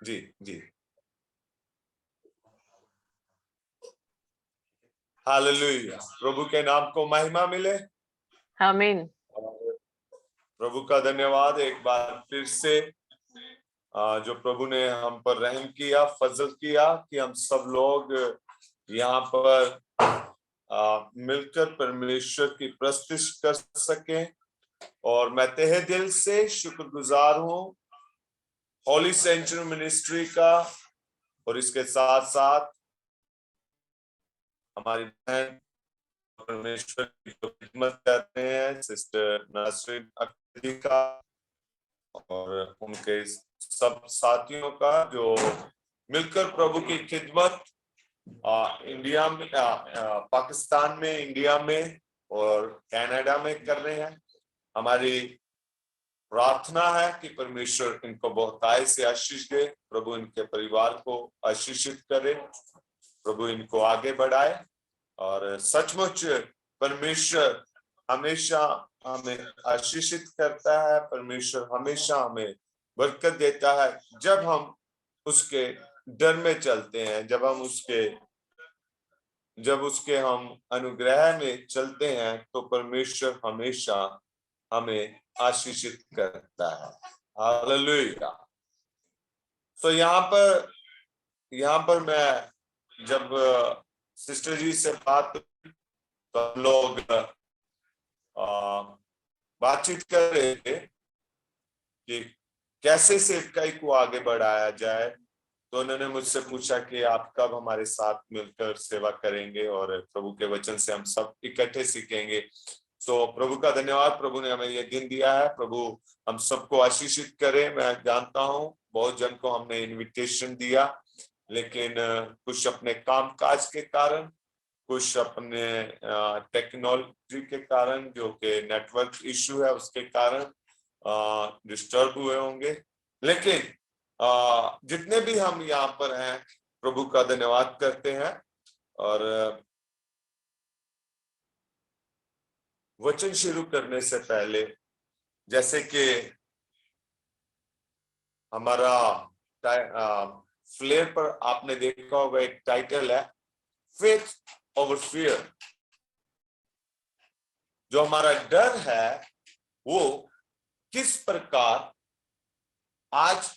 जी जी। Hallelujah, प्रभु के नाम को महिमा मिले। आमीन। प्रभु का धन्यवाद एक बार फिर से, जो प्रभु ने हम पर रहम किया, फजल किया कि हम सब लोग यहाँ पर मिलकर परमेश्वर की प्रस्तुति कर सकें। और मैं तहे दिल से शुक्रगुजार हूँ होली सेंचुरी मिनिस्ट्री का, और इसके साथ साथ हमारी बहन परमेश्वर की जो खिदमत कर रहे हैं सिस्टर नासरीन अख्तर जी का, और उनके सब साथियों का जो मिलकर प्रभु की खिदमत इंडिया में, पाकिस्तान में, इंडिया में और कनाडा में कर रहे हैं। हमारी प्रार्थना है कि परमेश्वर इनको बहुतायत से आशीष दे, प्रभु इनके परिवार को आशीषित करे, प्रभु इनको आगे बढ़ाए। और सचमुच परमेश्वर हमेशा हमें आशीषित करता है, परमेश्वर हमेशा हमें बरकत देता है जब हम उसके डर में चलते हैं, जब उसके हम अनुग्रह में चलते हैं, तो परमेश्वर हमेशा हमें आशीषित करता है। हालेलुया। तो यहाँ पर मैं जब सिस्टर जी से बात, तो हम लोग बातचीत कर रहे थे कि कैसे सेवकाई को आगे बढ़ाया जाए। तो उन्होंने मुझसे पूछा कि आप कब हमारे साथ मिलकर सेवा करेंगे और प्रभु के वचन से हम सब इकट्ठे सीखेंगे। तो प्रभु का धन्यवाद, प्रभु ने हमें ये दिन दिया है। प्रभु हम सबको आशीषित करे। मैं जानता हूँ बहुत जन को हमने इनविटेशन दिया, लेकिन कुछ अपने काम काज के कारण, कुछ अपने टेक्नोलॉजी के कारण, जो कि नेटवर्क इश्यू है उसके कारण डिस्टर्ब हुए होंगे। लेकिन जितने भी हम यहाँ पर हैं, प्रभु का धन्यवाद करते हैं। और वचन शुरू करने से पहले, जैसे कि हमारा फ्लेयर पर आपने देखा होगा एक टाइटल है, फेथ ओवर फियर। जो हमारा डर है वो किस प्रकार आज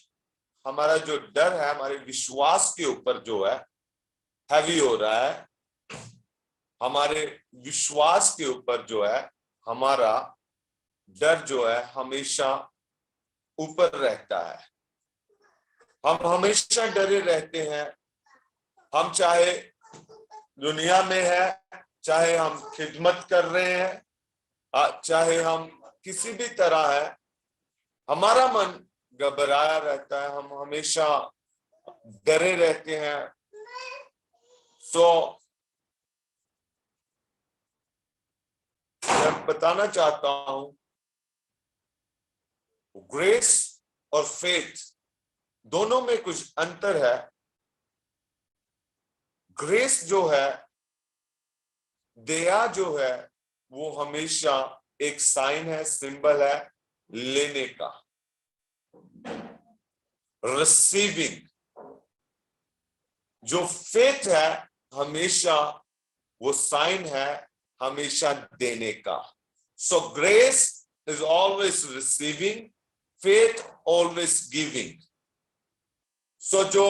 हमारा जो डर है हमारे विश्वास के ऊपर जो है हैवी हो रहा है। हमारे विश्वास के ऊपर जो है हमारा डर जो है हमेशा ऊपर रहता है। हम हमेशा डरे रहते हैं। हम चाहे दुनिया में है, चाहे हम खिदमत कर रहे हैं, चाहे हम किसी भी तरह है, हमारा मन घबराया रहता है, हम हमेशा डरे रहते हैं। तो मैं बताना चाहता हूं, ग्रेस और फेथ दोनों में कुछ अंतर है। ग्रेस जो है, दया जो है, वो हमेशा एक साइन है, सिंबल है लेने का, रिसीविंग। जो फेथ है हमेशा वो साइन है हमेशा देने का। So grace is always receiving, faith always giving. So जो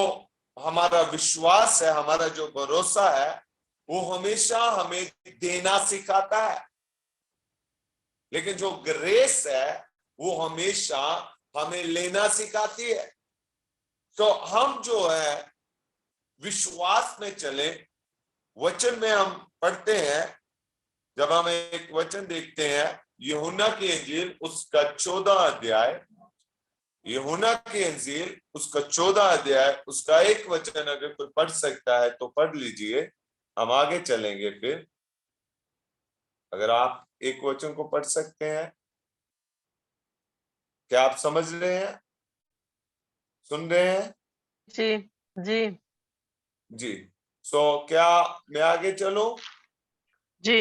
हमारा विश्वास है, हमारा जो भरोसा है, वो हमेशा हमें देना सिखाता है। लेकिन जो ग्रेस है वो हमेशा हमें लेना सिखाती है। तो हम जो है विश्वास में चले। वचन में हम पढ़ते हैं, जब हम एक वचन देखते हैं यूहन्ना की इंजील उसका 14 अध्याय, यूहन्ना की इंजील उसका 14 अध्याय, उसका एक वचन अगर कोई पढ़ सकता है तो पढ़ लीजिए। हम आगे चलेंगे फिर। अगर आप एक वचन को पढ़ सकते हैं, क्या आप समझ रहे हैं, सुन रहे हैं? जी जी जी। सो क्या मैं आगे चलूं? जी।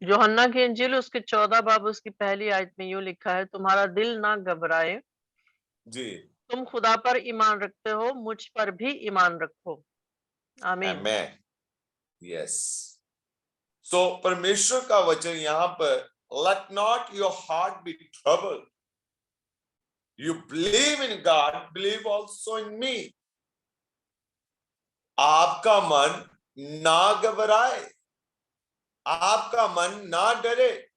यूहन्ना की इंजील उसके 14 बाब उसकी पहली आयत में यूं लिखा है, तुम्हारा दिल ना घबराए, जी तुम खुदा पर ईमान रखते हो, मुझ पर भी ईमान रखो। आमीन। Amen. Yes. So परमेश्वर का वचन यहाँ पर, let not your heart be troubled. You believe in God, believe also in me. आपका मन ना घबराए, आपका मन ना डरे।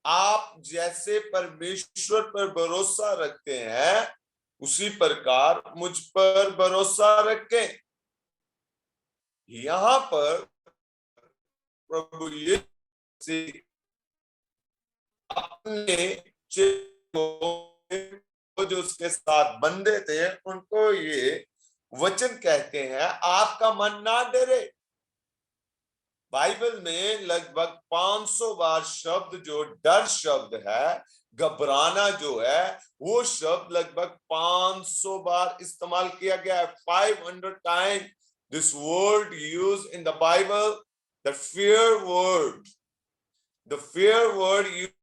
आप जैसे परमेश्वर पर भरोसा रखते हैं, उसी प्रकार मुझ पर भरोसा रखें। यहां पर प्रभु यीशु अपने को जो उसके साथ बंधे थे, उनको ये वचन कहते हैं, आपका मन ना डरे। बाइबल में लगभग 500 बार शब्द जो डर शब्द है, घबराना जो है, वो शब्द लगभग 500 बार इस्तेमाल किया गया है। 500 time this word use in the Bible, the fear word used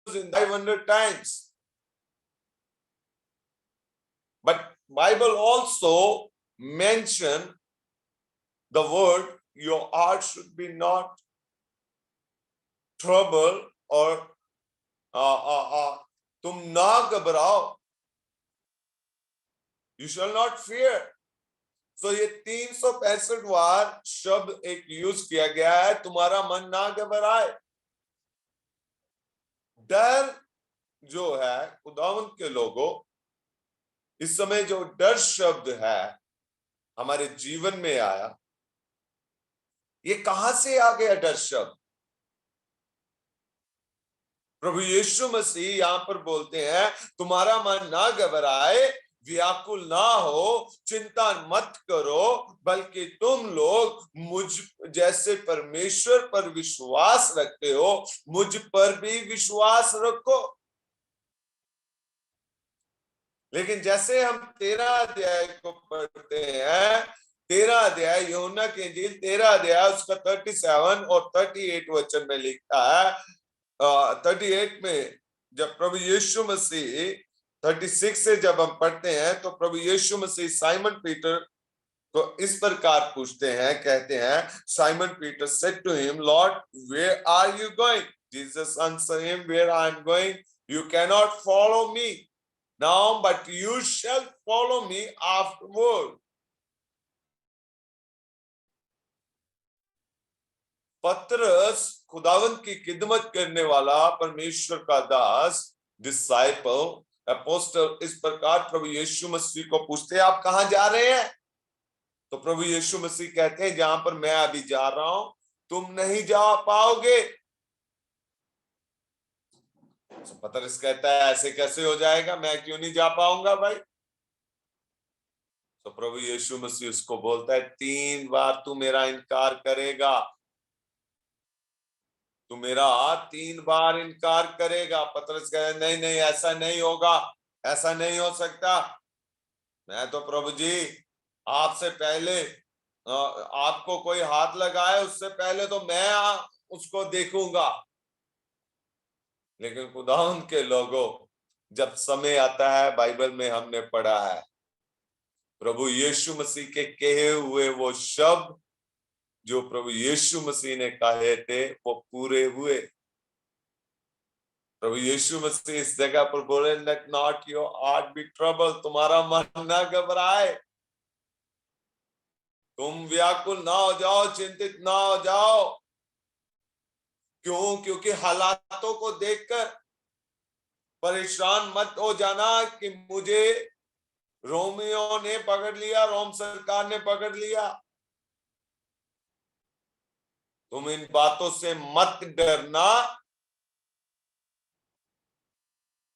in 500 times. But Bible also mention the word, your heart should be not troubled, or तुम ना घबराओ, you shall not fear. So ये 365 बार शब्द एक use किया गया है, तुम्हारा मन ना घबराए। डर जो है, खुदावंद के लोगों, इस समय जो डर शब्द है हमारे जीवन में आया, ये कहां से आ गया डर शब्द? प्रभु यीशु मसीह यहां पर बोलते हैं, तुम्हारा मन ना घबराए, व्याकुल ना हो, चिंता मत करो, बल्कि तुम लोग मुझ जैसे परमेश्वर पर विश्वास रखते हो, मुझ पर भी विश्वास रखो। लेकिन जैसे हम 13 अध्याय को पढ़ते हैं, 13 अध्याय यूहन्ना की इंजील 13 अध्याय उसका 37 और 38 वचन में लिखता है, 38 में जब प्रभु यीशु मसीह, 36 से जब हम पढ़ते हैं तो प्रभु यीशु मसीह साइमन पीटर को इस प्रकार पूछते हैं, कहते हैं, Simon Peter said to him, Lord, where are you going? Jesus answered him, where I am going, you cannot follow me now, but you shall follow me afterward. पतरस, खुदावंत की खिदमत करने वाला परमेश्वर का दास, डिसाइपल, अपोस्टल, इस प्रकार प्रभु यीशु मसीह को पूछते हैं, आप कहां जा रहे हैं? तो प्रभु यीशु मसीह कहते हैं, जहां पर मैं अभी जा रहा हूं तुम नहीं जा पाओगे। तो पतरस कहता है, ऐसे कैसे हो जाएगा, मैं क्यों नहीं जा पाऊंगा भाई? तो प्रभु यीशु मसीह उसको बोलता है, 3 बार तू मेरा इनकार करेगा, तू मेरा 3 बार इनकार करेगा। पतरस कह रहा, नहीं नहीं, ऐसा नहीं होगा, ऐसा नहीं हो सकता। मैं तो प्रभु जी आपसे पहले, आपको कोई हाथ लगाए उससे पहले तो मैं उसको देखूंगा। लेकिन खुदावंद के लोगों, जब समय आता है, बाइबल में हमने पढ़ा है, प्रभु यीशु मसीह के कहे हुए वो शब्द जो प्रभु यीशु मसीह ने कहे थे, वो पूरे हुए। प्रभु यीशु मसीह इस जगह पर बोले, let not your heart be trouble, तुम्हारा मन ना घबराए, तुम व्याकुल ना हो जाओ, चिंतित ना हो जाओ। क्यों? क्योंकि हालातों को देखकर परेशान मत हो जाना कि मुझे रोमियो ने पकड़ लिया, रोम सरकार ने पकड़ लिया। तुम इन बातों से मत डरना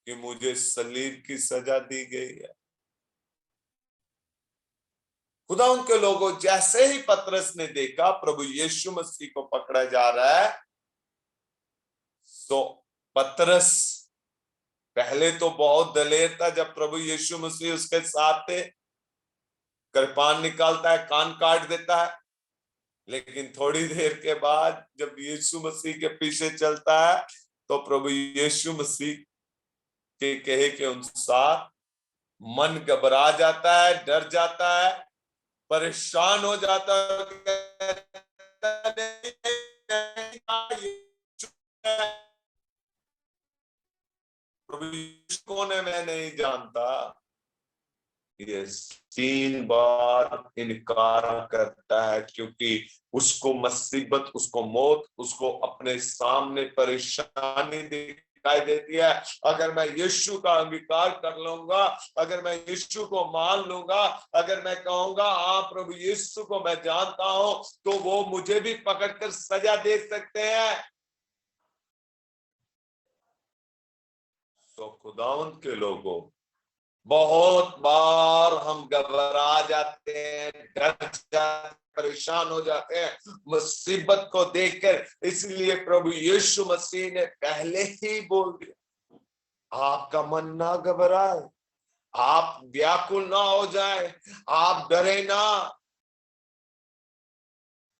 कि मुझे सलीब की सजा दी गई है। खुदा उनके लोगों, जैसे ही पतरस ने देखा प्रभु यीशु मसीह को पकड़ा जा रहा है, तो पतरस पहले तो बहुत दलेर था। जब प्रभु यीशु मसीह उसके साथ थे, कृपान निकालता है, कान काट देता है। लेकिन थोड़ी देर के बाद जब यीशु मसीह के पीछे चलता है, तो प्रभु यीशु मसीह के कहे के अनुसार मन घबरा जाता है, डर जाता है, परेशान हो जाता है, कौन है मैं नहीं जानता। ये 3 बार इनकार करता है, क्योंकि उसको मुसीबत, उसको मौत, उसको अपने सामने परेशानी दिखाई देती है। अगर मैं यीशु का अंगीकार कर लूंगा, अगर मैं यीशु को मान लूंगा, अगर मैं कहूंगा हाँ प्रभु यीशु को मैं जानता हूं, तो वो मुझे भी पकड़कर सजा दे सकते हैं। तो खुदावंद के लोगों, बहुत बार हम घबरा जाते हैं, डर जाते, परेशान हो जाते हैं मुसीबत को देखकर। इसलिए प्रभु यीशु मसीह ने पहले ही बोल दिया, आपका मन ना घबराए, आप व्याकुल ना हो जाए, आप डरे ना।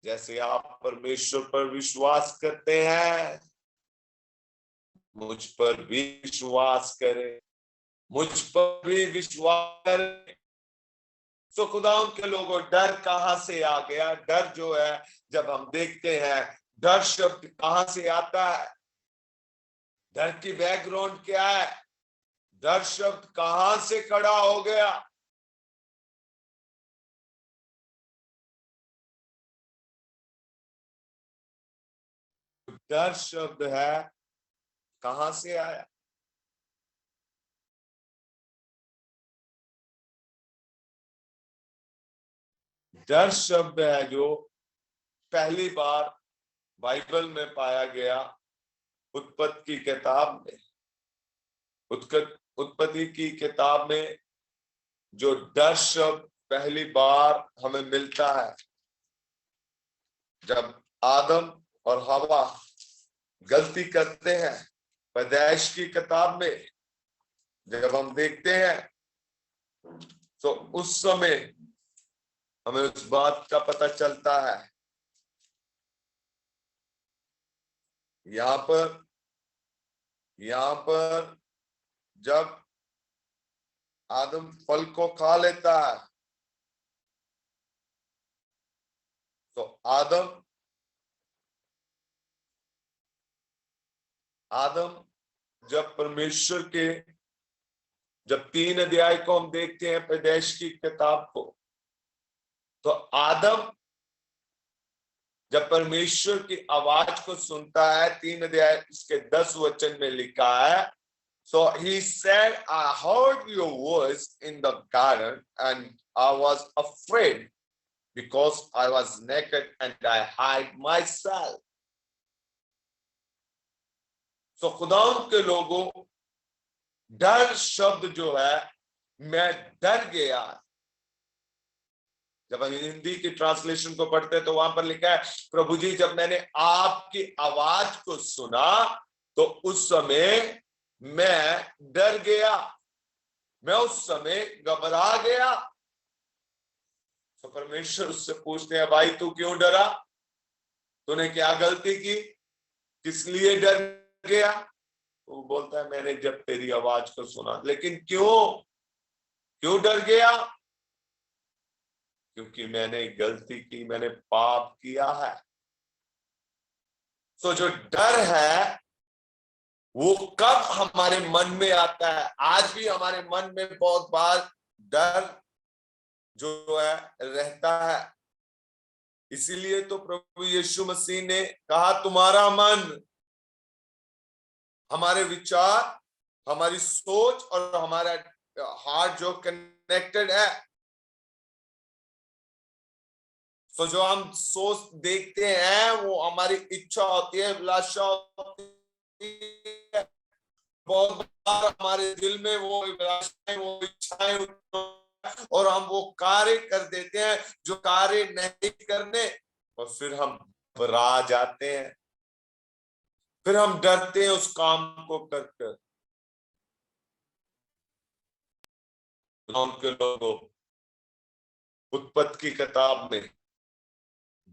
जैसे आप परमेश्वर पर विश्वास करते हैं, मुझ पर भी विश्वास करें, मुझ पर भी विश्वास करें। तो खुदा के लोगों, डर कहां से आ गया? डर जो है, जब हम देखते हैं डर शब्द कहां से आता है, डर की बैकग्राउंड क्या है, डर शब्द कहां से खड़ा हो गया? डर शब्द है, कहां से आया? डर शब्द है जो पहली बार बाइबल में पाया गया उत्पत्ति की किताब में। उत्पत्ति की किताब में जो डर शब्द पहली बार हमें मिलता है, जब आदम और हवा गलती करते हैं, पैदाइश की किताब में जब हम देखते हैं, तो उस समय हमें उस बात का पता चलता है। यहां पर जब आदम फल को खा लेता है, तो आदम जब परमेश्वर के, जब 3 अध्याय को हम देखते हैं पैदाइश की किताब को, तो आदम जब परमेश्वर की आवाज को सुनता है, 3 अध्याय इसके 10 वचन में लिखा है, so he said, I heard your voice in the garden and I was afraid because I was naked and I hid myself. So खुदावंद के लोगों, डर शब्द जो है, मैं डर गया। जब हम हिंदी की ट्रांसलेशन को पढ़ते हैं तो वहां पर लिखा है, प्रभु जी जब मैंने आपकी आवाज को सुना तो उस समय मैं डर गया, मैं उस समय घबरा गया। तो परमेश्वर उससे पूछते हैं, भाई तू क्यों डरा? तूने क्या गलती की? किस लिए डर गया? वो बोलता है, मैंने जब तेरी आवाज को सुना। लेकिन क्यों डर गया? क्योंकि मैंने गलती की, मैंने पाप किया है। तो जो डर है वो कब हमारे मन में आता है? आज भी हमारे मन में बहुत बार डर जो है रहता है। इसीलिए तो प्रभु यीशु मसीह ने कहा, तुम्हारा मन, हमारे विचार, हमारी सोच और हमारा हार्ट जो कनेक्टेड है, तो जो हम सोच देखते हैं वो हमारी इच्छा होती है, अभिलाषा होती है। बहुत बार हमारे दिल में वो अभिलाषाएं, वो इच्छाएं, और हम वो कार्य कर देते हैं जो कार्य नहीं करने, और फिर हम घबरा जाते हैं, फिर हम डरते हैं उस काम को करकर। के लोगों, उत्पत्ति की किताब में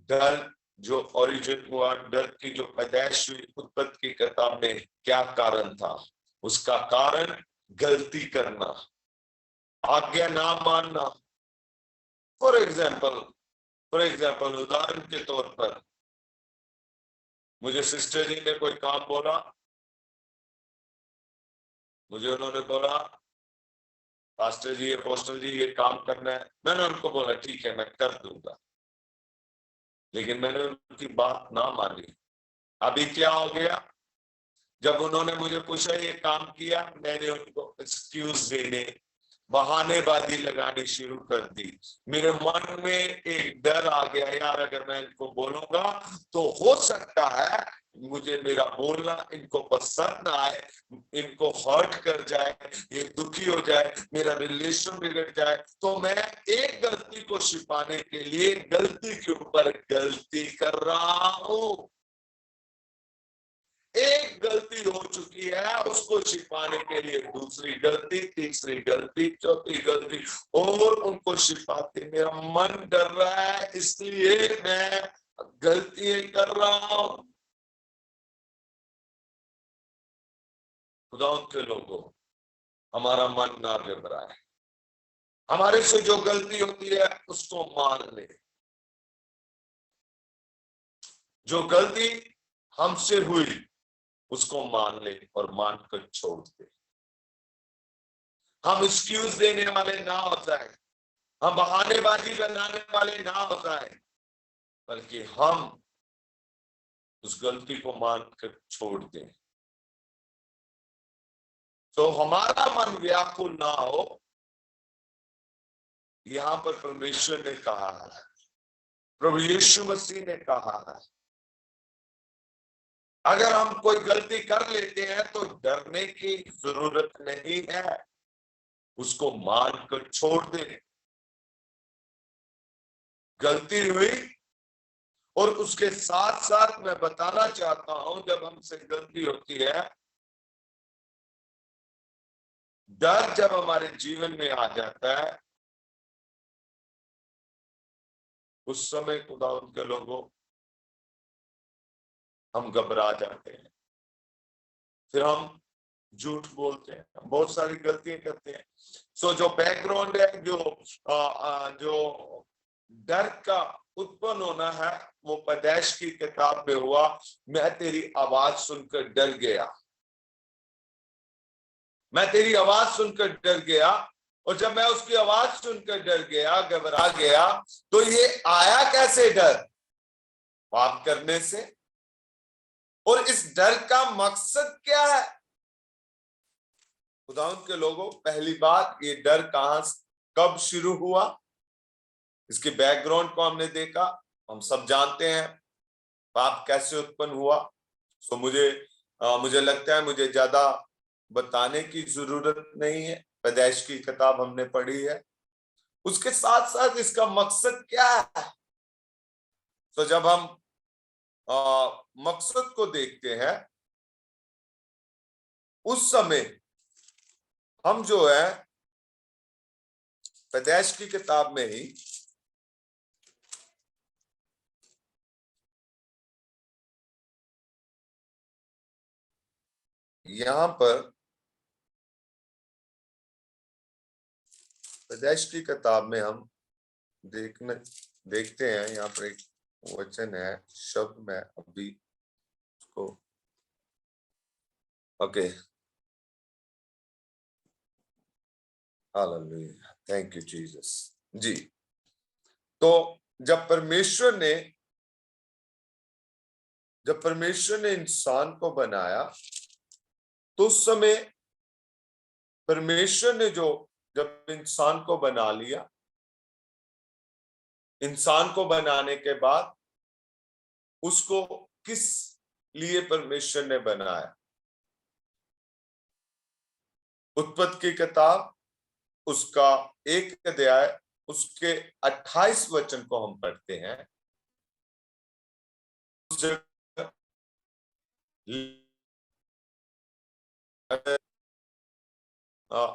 डर जो ओरिजिन हुआ, डर की जो पैदाइश हुई उत्पत्ति की किताब में, क्या कारण था? उसका कारण गलती करना, आज्ञा ना मानना। फॉर एग्जाम्पल उदाहरण के तौर पर मुझे सिस्टर जी ने कोई काम बोला, मुझे उन्होंने बोला पास्टर जी अपोस्टल जी ये काम करना है, मैंने उनको बोला ठीक है मैं कर दूंगा, लेकिन मैंने उनकी बात ना मानी। अभी क्या हो गया, जब उन्होंने मुझे पूछा ये काम किया, मैंने उनको एक्सक्यूज देने, बहानेबाजी लगानी शुरू कर दी। मेरे मन में एक डर आ गया, यार अगर मैं इनको बोलूंगा तो हो सकता है मुझे मेरा बोलना इनको पसंद ना आए, इनको हर्ट कर जाए, ये दुखी हो जाए, मेरा रिलेशन बिगड़ जाए। तो मैं एक गलती को छिपाने के लिए गलती के ऊपर गलती कर रहा हूं। एक गलती हो चुकी है, उसको छिपाने के लिए दूसरी गलती, तीसरी गलती, चौथी गलती, और उनको छिपाते मेरा मन डर रहा है, इसलिए मैं गलतियां कर रहा हूं। खुदा के लोगों, हमारा मन ना घबराए, हमारे से जो गलती होती है उसको मान ले। जो गलती हमसे हुई उसको मान ले और मान कर छोड़ दे। हम एक्सक्यूज देने वाले ना हो जाए, हम बहानेबाजी बनाने वाले ना हो जाए, बल्कि हम उस गलती को मान कर छोड़ दें। तो हमारा मन व्याकुल ना हो, यहां पर परमेश्वर ने कहा है, प्रभु यीशु मसीह ने कहा है, अगर हम कोई गलती कर लेते हैं तो डरने की जरूरत नहीं है, उसको मान कर छोड़ दे। गलती हुई, और उसके साथ साथ मैं बताना चाहता हूं, जब हमसे गलती होती है, डर जब हमारे जीवन में आ जाता है, उस समय खुदा उनके लोगों हम घबरा जाते हैं, फिर हम झूठ बोलते हैं, हम बहुत सारी गलतियां करते हैं। सो जो बैकग्राउंड है, जो डर का उत्पन्न होना है, वो पैदाइश की किताब में हुआ, मैं तेरी आवाज सुनकर डर गया, मैं तेरी आवाज सुनकर डर गया। और जब मैं उसकी आवाज सुनकर डर गया, घबरा गया, तो ये आया कैसे डर? पाप करने से। और इस डर का मकसद क्या है? खुदावंद के लोगों, पहली बात, ये डर कहां कब शुरू हुआ, इसके बैकग्राउंड को हमने देखा, हम सब जानते हैं पाप कैसे उत्पन्न हुआ। सो मुझे लगता है मुझे ज्यादा बताने की जरूरत नहीं है, पैदाइश की किताब हमने पढ़ी है। उसके साथ साथ इसका मकसद क्या है? तो जब हम मकसद को देखते हैं, उस समय हम जो है पैदाइश की किताब में ही यहां पर पैदाइश की किताब में हम देखते हैं, यहाँ पर एक वचन है, शब्द में अभी उसको, okay, hallelujah, thank you Jesus ji. तो जब परमेश्वर ने इंसान को बनाया, तो उस समय परमेश्वर ने जब इंसान को बना लिया, इंसान को बनाने के बाद उसको किस लिए परमेश्वर ने बनाया? उत्पत्ति की किताब उसका 1 अध्याय उसके 28 वचन को हम पढ़ते हैं।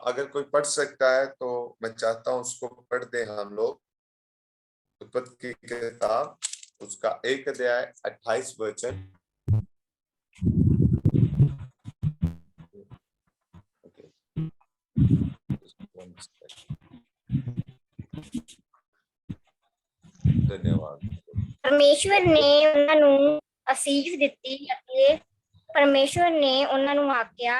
अगर कोई पढ़ सकता है तो मैं चाहता हूं उसको पढ़ दें हम लोग। उत्पत्ति की किताब उसका 1 अध्याय 28 वचन। धन्यवाद। ਪਰਮੇਸ਼ਵਰ ਨੇ ਉਹਨਾਂ ਨੂੰ ਅਸੀਸ ਦਿੱਤੀ ਅਤੇ ਪਰਮੇਸ਼ਵਰ ਨੇ ਉਹਨਾਂ ਨੂੰ ਆਖਿਆ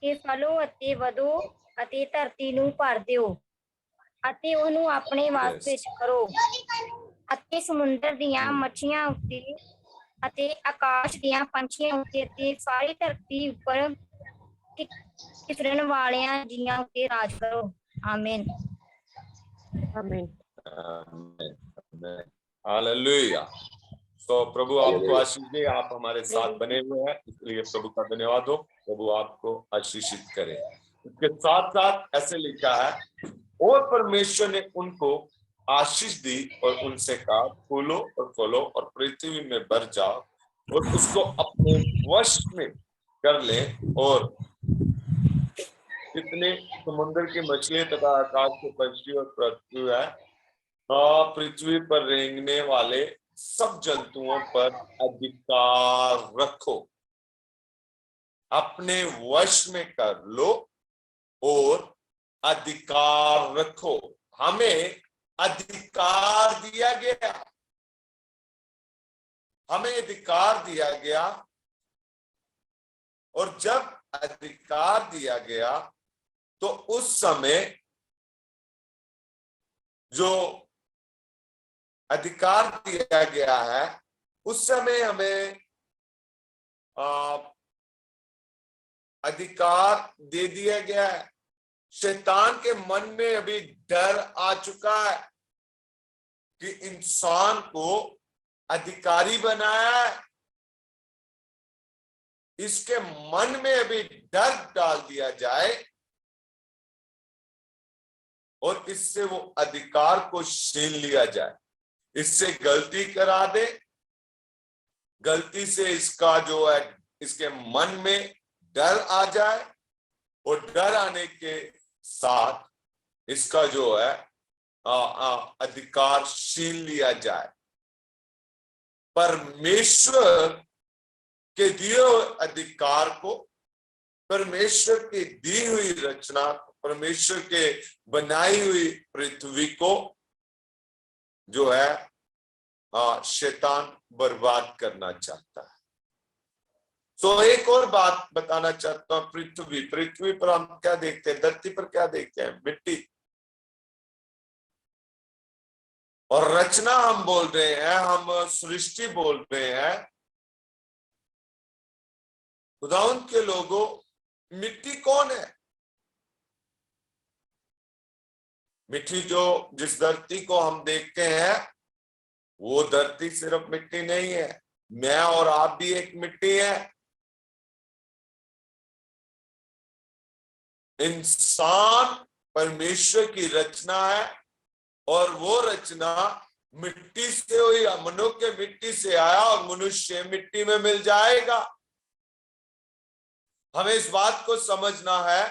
ਕਿ ਫਲੋ ਅਤੇ ਵਧੋ ਅਤੇ ਧਰਤੀ ਨੂੰ ਭਰ ਦਿਓ ਅਤੇ ਉਹਨੂੰ ਆਪਣੇ ਵਾਸ Yes. ਵਿੱਚ ਕਰੋ ਅਤੇ ਸਮੁੰਦਰ ਦੀਆਂ ਮੱਛੀਆਂ ਉੱਤੇ ਅਤੇ ਆਕਾਸ਼ ਦੀਆਂ ਪੰਛੀਆਂ ਉੱਤੇ ਅਤੇ ਸਾਰੀ ਧਰਤੀ ਉੱਪਰ ਫਿਰਨ ਵਾਲਿਆਂ ਜੀਆਂ ਉੱਤੇ ਰਾਜ ਕਰੋ। ਆਮੀਨ। आमीन। Amen. Amen. Hallelujah. तो प्रभु आपको आशीष दे, आप हमारे साथ बने हुए हैं, इसलिए प्रभु का धन्यवाद हो। प्रभु आपको आशीषित करे। इसके साथ साथ ऐसे लिखा है, और परमेश्वर ने उनको आशीष दी और उनसे कहा, फूलो और फलो और पृथ्वी में भर जाओ और उसको अपने वश में कर ले, और जितने समुद्र की मछलियां तथा आकाश के पक्षी और पृथ्वी है, पृथ्वी पर रेंगने वाले सब जंतुओं पर अधिकार रखो, अपने वश में कर लो और अधिकार रखो। हमें अधिकार दिया गया, हमें अधिकार दिया गया, और जब अधिकार दिया गया तो उस समय जो अधिकार दिया गया है, उस समय हमें अधिकार दे दिया गया है। शैतान के मन में अभी डर आ चुका है कि इंसान को अधिकारी बनाया है, इसके मन में अभी डर डाल दिया जाए और इससे वो अधिकार को छीन लिया जाए, इससे गलती करा दे, गलती से इसका जो है इसके मन में डर आ जाए, और डर आने के साथ इसका जो है अधिकार छीन लिया जाए। परमेश्वर के दिए हुए अधिकार को, परमेश्वर की दी हुई रचना, परमेश्वर के बनाई हुई पृथ्वी को जो है शैतान बर्बाद करना चाहता है। तो एक और बात बताना चाहता हूं, पृथ्वी पर हम क्या देखते हैं, धरती पर क्या देखते हैं, मिट्टी, और रचना हम बोल रहे हैं, हम सृष्टि बोल रहे हैं। खुदावंद के लोगों, मिट्टी कौन है? मिट्टी जो जिस धरती को हम देखते हैं, वो धरती सिर्फ मिट्टी नहीं है, मैं और आप भी एक मिट्टी है। इंसान परमेश्वर की रचना है, और वो रचना मिट्टी से हुई, मनुष्य मिट्टी से आया और मनुष्य मिट्टी में मिल जाएगा। हमें इस बात को समझना है,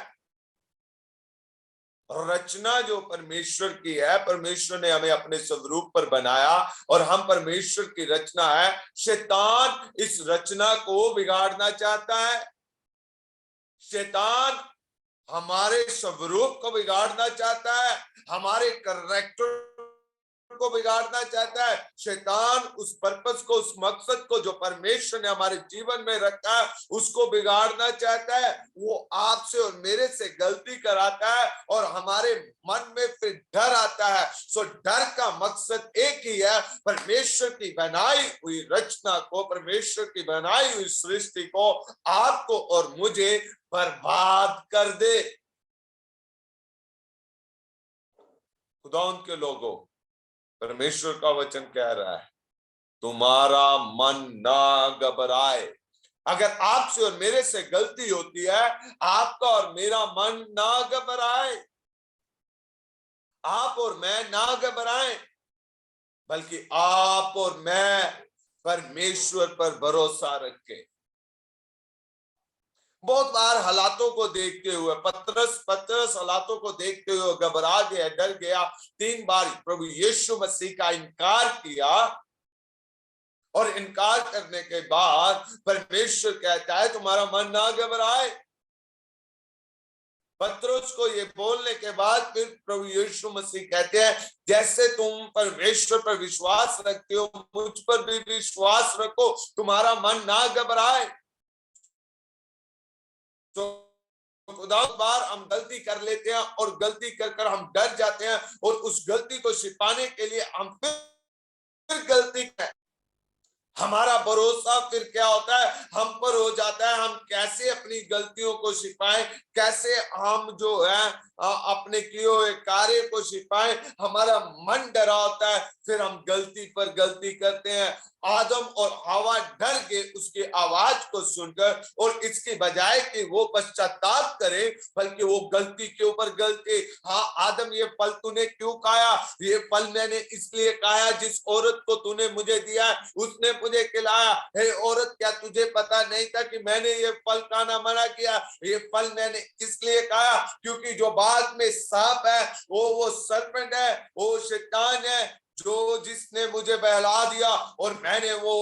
रचना जो परमेश्वर की है, परमेश्वर ने हमें अपने स्वरूप पर बनाया और हम परमेश्वर की रचना है। शैतान इस रचना को बिगाड़ना चाहता है, शैतान हमारे स्वरूप को बिगाड़ना चाहता है, हमारे कैरेक्टर को बिगाड़ना चाहता है। शैतान उस पर्पस को, उस मकसद को जो परमेश्वर ने हमारे जीवन में रखा है, उसको बिगाड़ना चाहता है। वो आपसे और मेरे से गलती कराता है और हमारे मन में फिर डर आता है। सो डर का मकसद एक ही है, परमेश्वर की बनाई हुई रचना को, परमेश्वर की बनाई हुई सृष्टि को आपको और मुझे बर्बाद कर दे। खुदावंद के लोगों, परमेश्वर का वचन कह रहा है, तुम्हारा मन ना घबराए। अगर आपसे और मेरे से गलती होती है, आपका और मेरा मन ना घबराए, आप और मैं ना घबराएं, बल्कि आप और मैं परमेश्वर पर भरोसा रखें। बहुत बार हालातों को देखते हुए पतरस हालातों को देखते हुए घबरा गया, डर गया। 3 बार प्रभु यीशु मसीह का इनकार किया, और इनकार करने के बाद परमेश्वर कहता है तुम्हारा मन ना घबराए। पतरस को ये बोलने के बाद फिर प्रभु यीशु मसीह कहते हैं, जैसे तुम परमेश्वर पर विश्वास रखते हो, मुझ पर भी विश्वास रखो, तुम्हारा मन ना घबराए। तो खुदा बार हम गलती कर लेते हैं और गलती कर हम डर जाते हैं, और उस गलती को छिपाने के लिए हम फिर गलती करें। हमारा भरोसा फिर क्या होता है, हम पर हो जाता है। हम कैसे अपनी गलतियों को छिपाएं, कैसे हम जो है अपने किए हुए कार्य को छिपाएं। हमारा मन डरा होता है, फिर हम गलती पर गलती करते हैं। आदम और हवा डर गए उसकी आवाज को सुनकर, और इसके बजाय कि वो पश्चाताप करे, बल्कि वो गलती के ऊपर गलती। हाँ आदम, ये फल तूने क्यों खाया? ये फल मैंने इसलिए खाया, जिस औरत को तूने मुझे दिया उसने मुझे खिलाया। हे औरत, क्या तुझे पता नहीं था कि मैंने ये फल खाना मना किया? ये फल मैंने इसलिए खाया क्योंकि जो बाग में सांप है वो सर्पेंट है, वो शैतान है, जो जिसने मुझे बहला दिया और मैंने वो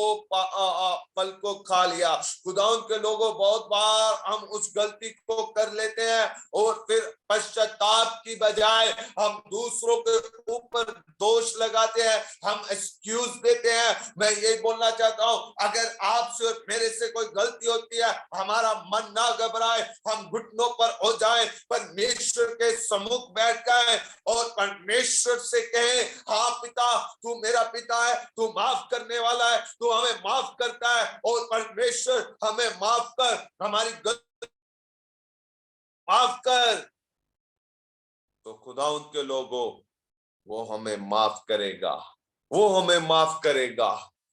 फल को खा लिया। खुदाउन के लोगों, बहुत बार हम उस गलती को कर लेते हैं और फिर पश्चाताप की बजाय हम दूसरों के ऊपर दोष लगाते हैं, हम एक्सक्यूज देते हैं। मैं ये बोलना चाहता हूं, अगर आपसे और मेरे से कोई गलती होती है, हमारा मन ना घबराए, हम घुटनों पर हो जाएं, परमेश्वर के सम्मुख बैठ जाएं और परमेश्वर से कहें, हाँ पिता, तू मेरा पिता है, तू माफ करने वाला है, तू हमें माफ करता है, और परमेश्वर हमें माफ कर, हमारी गलती माफ कर। तो खुदा उनके लोगों, वो हमें माफ करेगा, वो हमें माफ करेगा,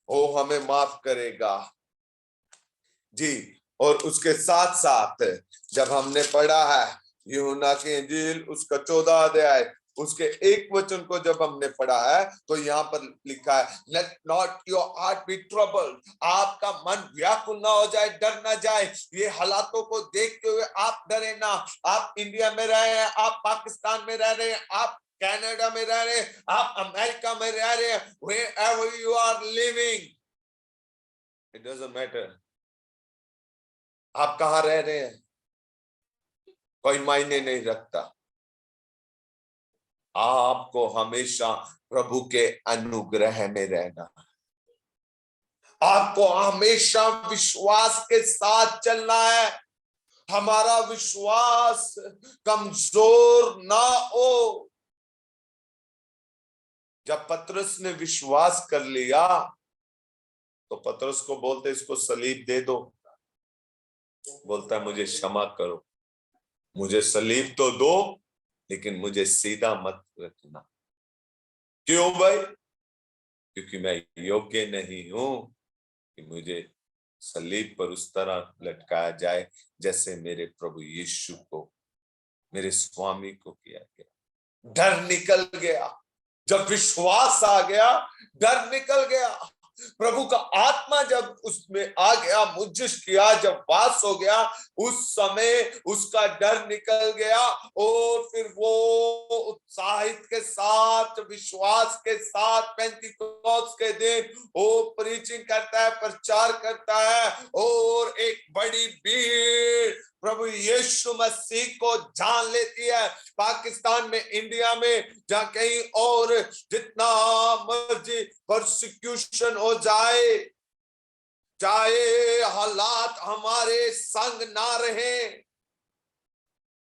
वो हमें माफ करेगा जी। और उसके साथ साथ जब हमने पढ़ा है यूहन्ना की इंजील उसका 14 अध्याय उसके 1 वचन को जब हमने पढ़ा है, तो यहाँ पर लिखा है, let not your heart be troubled, आपका मन व्याकुल ना हो जाए, डर ना जाए। ये हालातों को देखते हुए आप डरे ना। आप इंडिया में रह रहे हैं, आप पाकिस्तान में रह रहे हैं, आप कनाडा में रह रहे हैं, आप अमेरिका में रह रहे हैं, wherever you are living, it doesn't matter आप कहां रह रहे हैं, कोई मायने नहीं रखता। आपको हमेशा प्रभु के अनुग्रह में रहना, आपको हमेशा विश्वास के साथ चलना है। हमारा विश्वास कमजोर ना हो। जब पतरस ने विश्वास कर लिया, तो पतरस को बोलते, इसको सलीब दे दो। बोलता है, मुझे क्षमा करो, मुझे सलीब तो दो, लेकिन मुझे सीधा मत रखना। क्यों भाई? क्योंकि मैं योग्य नहीं हूं कि मुझे सलीब पर उस तरह लटकाया जाए जैसे मेरे प्रभु यीशु को, मेरे स्वामी को किया गया। डर निकल गया। जब विश्वास आ गया, डर निकल गया। प्रभु का आत्मा जब उसमें आ गया, मुझे किया, जब वास हो गया, उस समय उसका डर निकल गया, और फिर वो उत्साहित के साथ, विश्वास के साथ पेंटिकोस्त के दिन वो प्रीचिंग करता है, प्रचार करता है, और एक बड़ी भीड़ प्रभु यीशु मसीह को जान लेती है। पाकिस्तान में, इंडिया में, जहां कहीं और जितना मर्जी परसिक्यूशन हो जाए, चाहे हालात हमारे संग ना रहे,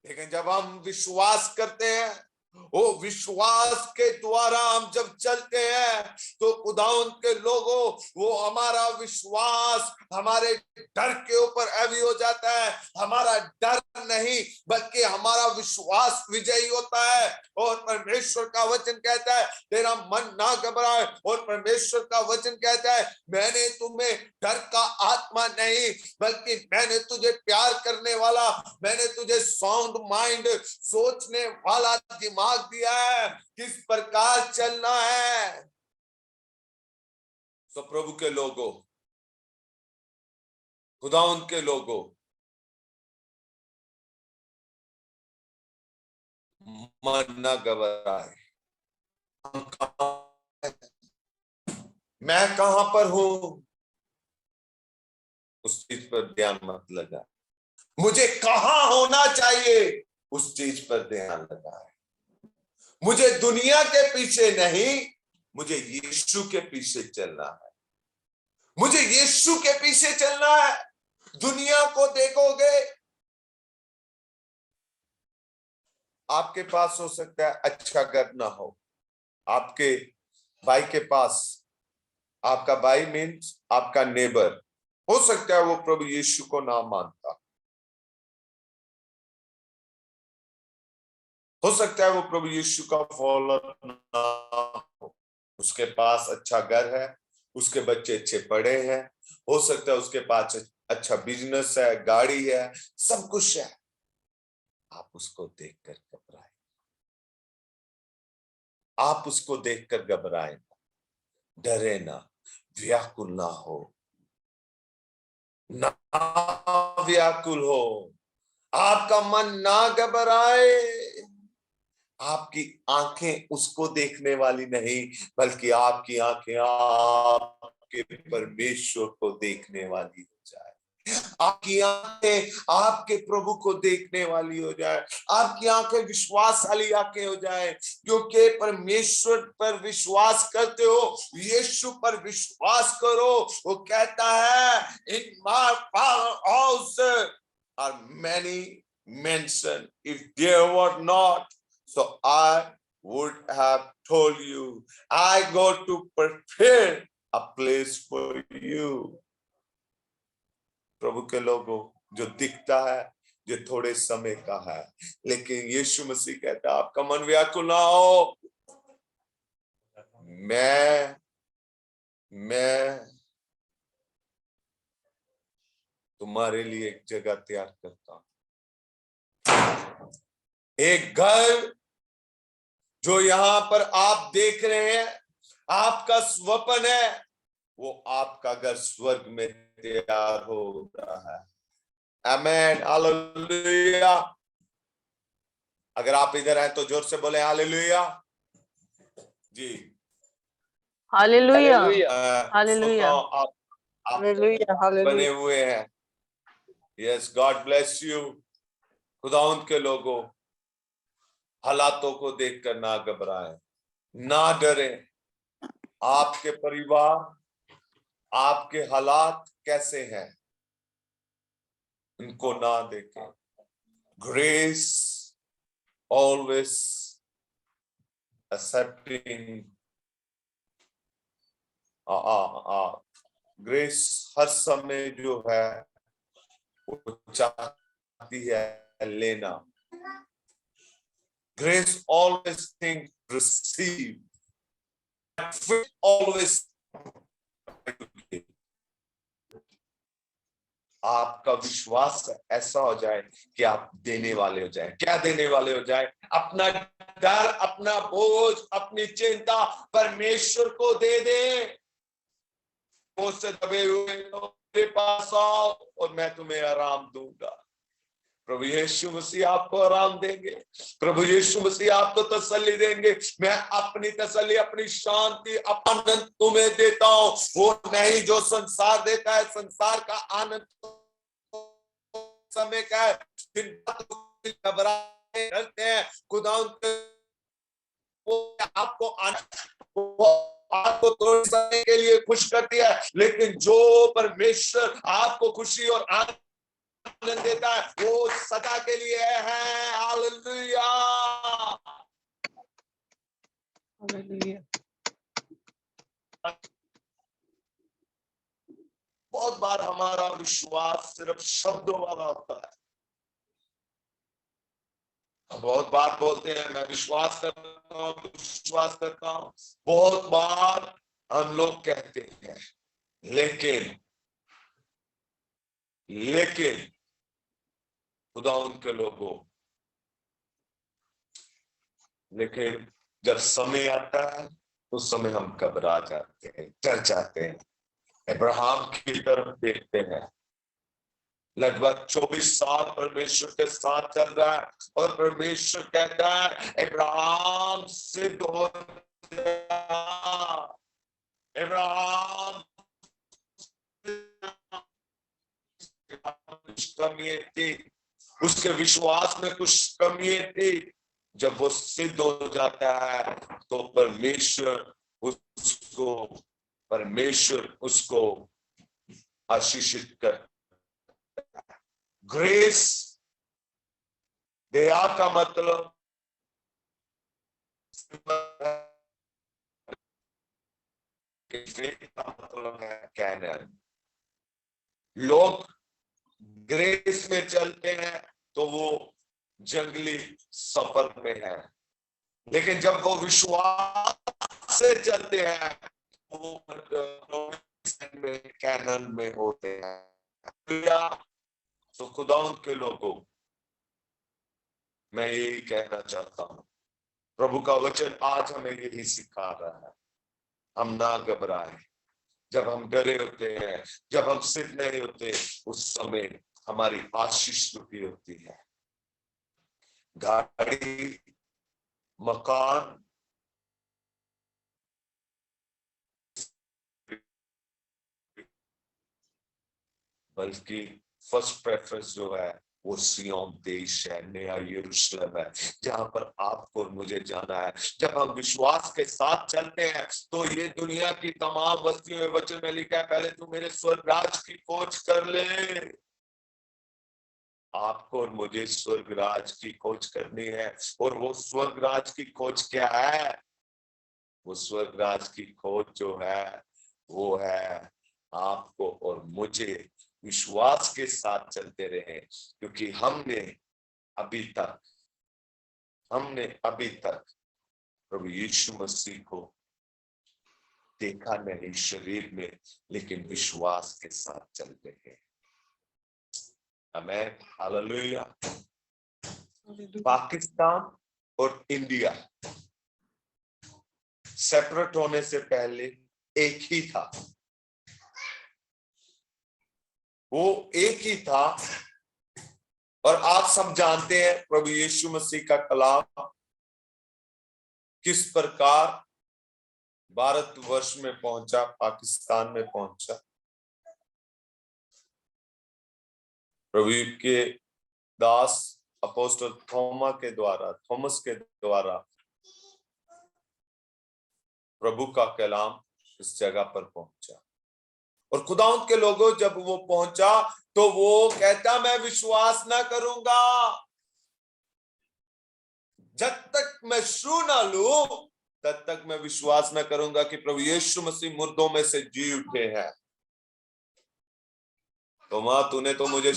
लेकिन जब हम विश्वास करते हैं, वो विश्वास के द्वारा हम जब चलते हैं, तो खुदावंद के लोगों, वो हमारा विश्वास हमारे डर के ऊपर हावी हो जाता है। हमारा डर नहीं, बल्कि हमारा विश्वास विजयी होता है। और परमेश्वर का वचन कहता है, तेरा मन ना घबराए। और परमेश्वर का वचन कहता है, मैंने तुम्हें डर का आत्मा नहीं, बल्कि मैंने तुझे प्यार करने वाला, मैंने तुझे साउंड माइंड, सोचने वाला दिमाग दिया है, किस प्रकार चलना है। तो प्रभु के लोगों, खुदा उनके लोगों, मन न घबराए। मैं कहां पर हूं, उस चीज पर ध्यान मत लगा। मुझे कहां होना चाहिए, उस चीज पर ध्यान लगाए। मुझे दुनिया के पीछे नहीं, मुझे यीशु के पीछे चलना है। मुझे यीशु के पीछे चलना है। दुनिया को देखोगे, आपके पास हो सकता है अच्छा घर ना हो, आपके भाई के पास, आपका भाई मीन्स आपका नेबर, हो सकता है वो प्रभु यीशु को ना मानता, हो सकता है वो प्रभु यीशु का फॉलोअर ना हो। उसके पास अच्छा घर है, उसके बच्चे अच्छे पढ़े हैं, हो सकता है उसके पास अच्छा बिजनेस है, गाड़ी है, सब कुछ है। आप उसको देखकर घबराए, आप उसको देखकर घबराए ना, डरे ना, व्याकुल ना हो, ना व्याकुल हो, आपका मन ना घबराए। आपकी आंखें उसको देखने वाली नहीं, बल्कि आपकी आंखें आपके परमेश्वर को देखने वाली हो जाए। आपकी आंखें आपके प्रभु को देखने वाली हो जाए। आपकी आंखें विश्वास वाली आंखें हो जाए, क्योंकि परमेश्वर पर विश्वास करते हो, यीशु पर विश्वास करो। वो कहता है in my father house are many mansion, if there were not, so I would have told you, I go to prepare a place for you. प्रभु के लोगों, जो दिखता है जो थोड़े समय का है, लेकिन यीशु मसीह कहता है आपका मन व्याकुल ना हो, मैं तुम्हारे लिए एक जगह तैयार करता हूं। एक घर जो यहां पर आप देख रहे हैं, आपका स्वप्न है, वो आपका घर स्वर्ग में तैयार हो रहा है। Amen, hallelujah. अगर आप इधर हैं तो जोर से बोले हालेलुया जी। Hallelujah, hallelujah. आप हालेलुया, बने हालेलुया। हुए हैं। Yes, god bless you. खुदावंद के लोगों, हालातों को देखकर ना घबराएं, ना डरें। आपके परिवार, आपके हालात कैसे हैं, इनको ना देखें। ग्रेस ऑलवेज एक्सेप्टिंग, ग्रेस हर समय जो है वो चाहती है लेना। Grace always think receive, always. आपका विश्वास ऐसा हो जाए कि आप देने वाले हो जाए। क्या देने वाले हो जाए? अपना डर, अपना बोझ, अपनी चिंता परमेश्वर को दे दें। बोझ से दबे हुए मेरे पास आओ और मैं तुम्हें आराम दूंगा। प्रभु यीशु मसीह आपको आराम देंगे, प्रभु यीशु मसीह आपको तसल्ली देंगे। मैं अपनी तसल्ली, अपनी शांति, आनंद तुम्हें देता हूं, वो नहीं जो संसार देता है। संसार का आनंद समय का है, घबराए रहते हैं। खुदा आपको थोड़े समय के लिए खुश करती है, लेकिन जो परमेश्वर आपको खुशी और आनंद देता है वो सदा के लिए है। Hallelujah, hallelujah. बहुत बार हमारा विश्वास सिर्फ शब्दों वाला होता है। बहुत बार बोलते हैं मैं विश्वास करता हूँ, विश्वास करता हूँ, बहुत बार हम लोग कहते हैं, लेकिन खुदा उनके लोगों, लेकिन जब समय आता है उस समय हम घबरा जाते हैं, डर जाते हैं। अब्राहम की तरफ देखते हैं, लगभग 24 साल परमेश्वर के साथ चल रहा है और परमेश्वर कहता है अब्राहम सिद्ध हो जा, अब्राहम उस उसके विश्वास में कुछ कमियां थी, जब वो सिद्ध हो जाता है तो परमेश्वर उसको आशीषित कर। ग्रेस, दया का मतलब है कैनन। लोग ग्रेस में चलते हैं तो वो जंगली सफर में है, लेकिन जब वो विश्वास से चलते हैं वो कैनन में होते हैं। तो खुदावंद के लोगों, मैं यही कहना चाहता हूं, प्रभु का वचन आज हमें यही सिखा रहा है, हम ना घबराएं। जब हम डरे होते हैं, जब हम सिद्ध नहीं होते, उस समय हमारी आशीष रुकी होती है। गाड़ी, मकान, बल्कि फर्स्ट प्रेफरेंस जो है वो सिय्योन देश है, नया यरूशलेम है, जहां पर आपको और मुझे जाना है। जब हम विश्वास के साथ चलते हैं तो ये दुनिया की तमाम वस्तुएं, वचन में लिखा है, पहले तू मेरे स्वर्ग राज की खोज कर ले। आपको और मुझे स्वर्ग राज की खोज करनी है। और वो स्वर्ग राज की खोज क्या है? वो स्वर्ग राज की खोज जो है वो है आपको और मुझे विश्वास के साथ चलते रहे, क्योंकि हमने अभी तक प्रभु यीशु मसीह को देखा नहीं शरीर में, लेकिन विश्वास के साथ चलते हैं। आमीन, हालेलुया। पाकिस्तान और इंडिया सेपरेट होने से पहले एक ही था, वो एक ही था। और आप सब जानते हैं प्रभु यीशु मसीह का कलाम किस प्रकार भारतवर्ष में पहुंचा, पाकिस्तान में पहुंचा। प्रभु के दास अपोस्टल थॉमस के द्वारा प्रभु का कलाम इस जगह पर पहुंचा। और खुदावंद के लोगों, जब वो पहुंचा तो वो कहता, मैं विश्वास ना करूंगा जब तक मैं छू ना लूं, तब तक मैं विश्वास ना करूंगा कि प्रभु यीशु मसीह मुर्दों में से जी उठे हैं। तो मां, तूने तो मुझे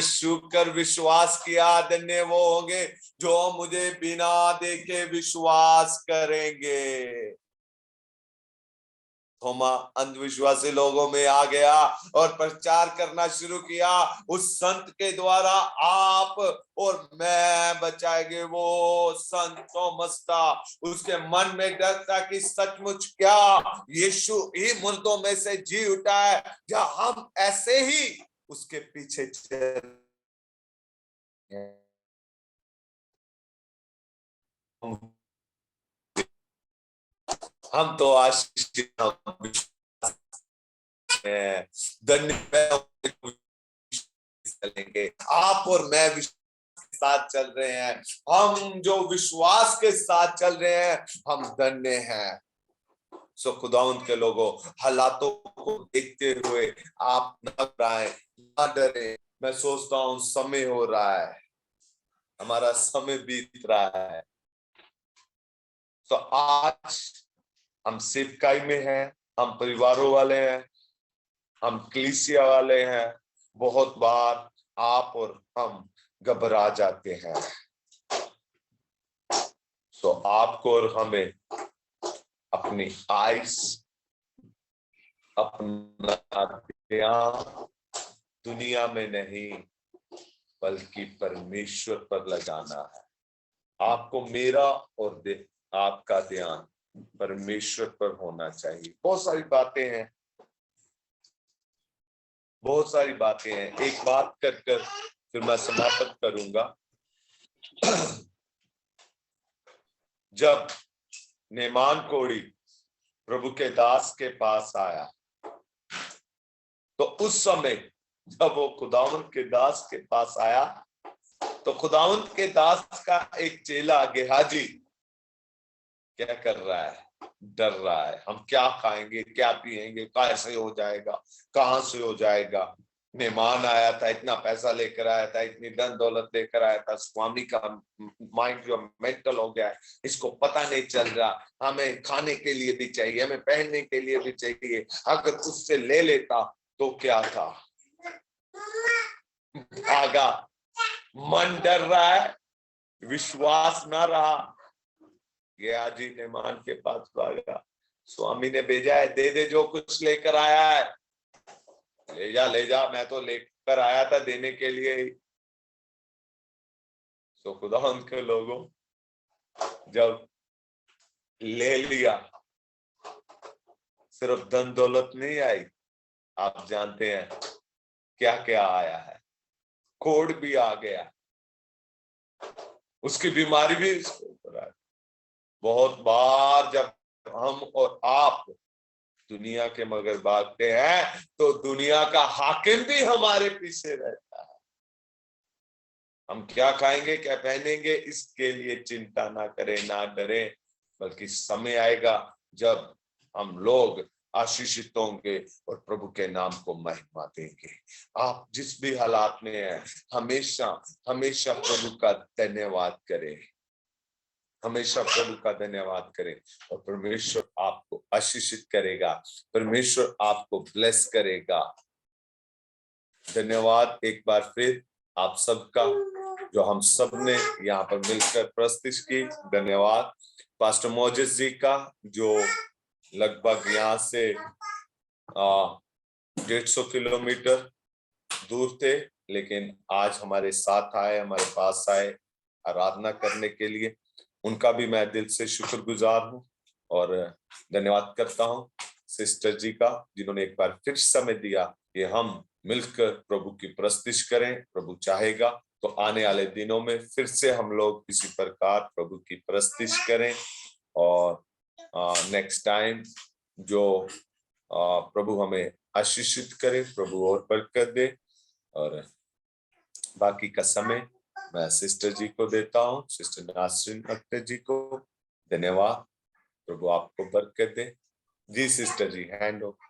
छू कर विश्वास किया। धन्य वो होंगे जो मुझे बिना देखे विश्वास करेंगे। थोमा अंधविश्वासी लोगों में आ गया और प्रचार करना शुरू किया, उस संत के द्वारा आप और मैं बचाएंगे। वो संत थॉमस था, उसके मन में डर था कि सचमुच क्या यीशु ही मुर्दों में से जी उठा है, या हम ऐसे ही उसके पीछे चल। हम तो आशीषित चलेंगे। आप और मैं विश्वास के साथ चल रहे हैं। हम जो विश्वास के साथ चल रहे हैं, हम धन्य हैं। सो खुदावंद के लोगों, हालातों को देखते हुए आप न घबराएं, न डरें। मैं सोचता हूं समय हो रहा है, हमारा समय बीत रहा है। तो आज हम सेवकाई में हैं, हम परिवारों वाले हैं, हम कलीसिया वाले हैं। बहुत बार आप और हम घबरा जाते हैं। तो आपको और हमें अपनी आइस, अपना ध्यान दुनिया में नहीं बल्कि परमेश्वर पर लगाना है। आपको मेरा और आपका ध्यान परमेश्वर पर होना चाहिए। बहुत सारी बातें हैं। एक बात कर फिर मैं समाप्त करूंगा। जब नेमान कोढ़ी प्रभु के दास के पास आया तो उस समय जब वो खुदावंत के दास के पास आया तो खुदावंत के दास का एक चेला गेहाजी क्या कर रहा है, डर रहा है। हम क्या खाएंगे, क्या पिएंगे, कैसे हो जाएगा, कहां से हो जाएगा। मेहमान आया था, इतना पैसा लेकर आया था, इतनी धन दौलत लेकर आया था। स्वामी का माइंड जो मेंटल हो गया है, इसको पता नहीं चल रहा। हमें खाने के लिए भी चाहिए, हमें पहनने के लिए भी चाहिए। अगर उससे ले लेता तो क्या था। भागा, मन डर रहा है, विश्वास ना रहा। गेहाजी मेहमान के पास भागा, स्वामी ने भेजा है, दे दे जो कुछ लेकर आया है, ले जा ले जा, मैं तो लेकर आया था देने के लिए ही। तो खुदा उनके लोगों जब ले लिया, सिर्फ धन दौलत नहीं आई, आप जानते हैं क्या क्या आया है। कोढ़ भी आ गया, उसकी बीमारी भी इसके ऊपर आई। बहुत बार जब हम और आप दुनिया के मगर भागते हैं तो दुनिया का हाकिम भी हमारे पीछे रहता है। हम क्या खाएंगे, क्या पहनेंगे, इसके लिए चिंता ना करें, ना डरें, बल्कि समय आएगा जब हम लोग आशीषित होंगे और प्रभु के नाम को महिमा देंगे। आप जिस भी हालात में हैं, हमेशा हमेशा प्रभु का धन्यवाद करें, हमेशा प्रभु का धन्यवाद करें और परमेश्वर आपको आशीषित करेगा, परमेश्वर आपको ब्लेस करेगा। धन्यवाद एक बार फिर आप सबका, जो हम सब ने यहाँ पर मिलकर प्रस्तुति की। धन्यवाद पास्टर मोजेस जी का, जो लगभग यहाँ से 150 किलोमीटर दूर थे, लेकिन आज हमारे साथ आए, हमारे पास आए आराधना करने के लिए। उनका भी मैं दिल से शुक्रगुजार हूँ और धन्यवाद करता हूँ सिस्टर जी का, जिन्होंने एक बार फिर समय दिया कि हम मिलकर प्रभु की प्रस्तुति करें। प्रभु चाहेगा तो आने वाले दिनों में फिर से हम लोग इसी प्रकार प्रभु की प्रस्तुति करें और नेक्स्ट टाइम जो प्रभु हमें आशीषित करे, प्रभु और बरकत दे। और बाकी का समय मैं सिस्टर जी को देता हूँ, सिस्टर नासरीन अख्तर जी को। धन्यवाद, प्रभु आपको बरकत दे। जी सिस्टर जी, हैंड ओवर।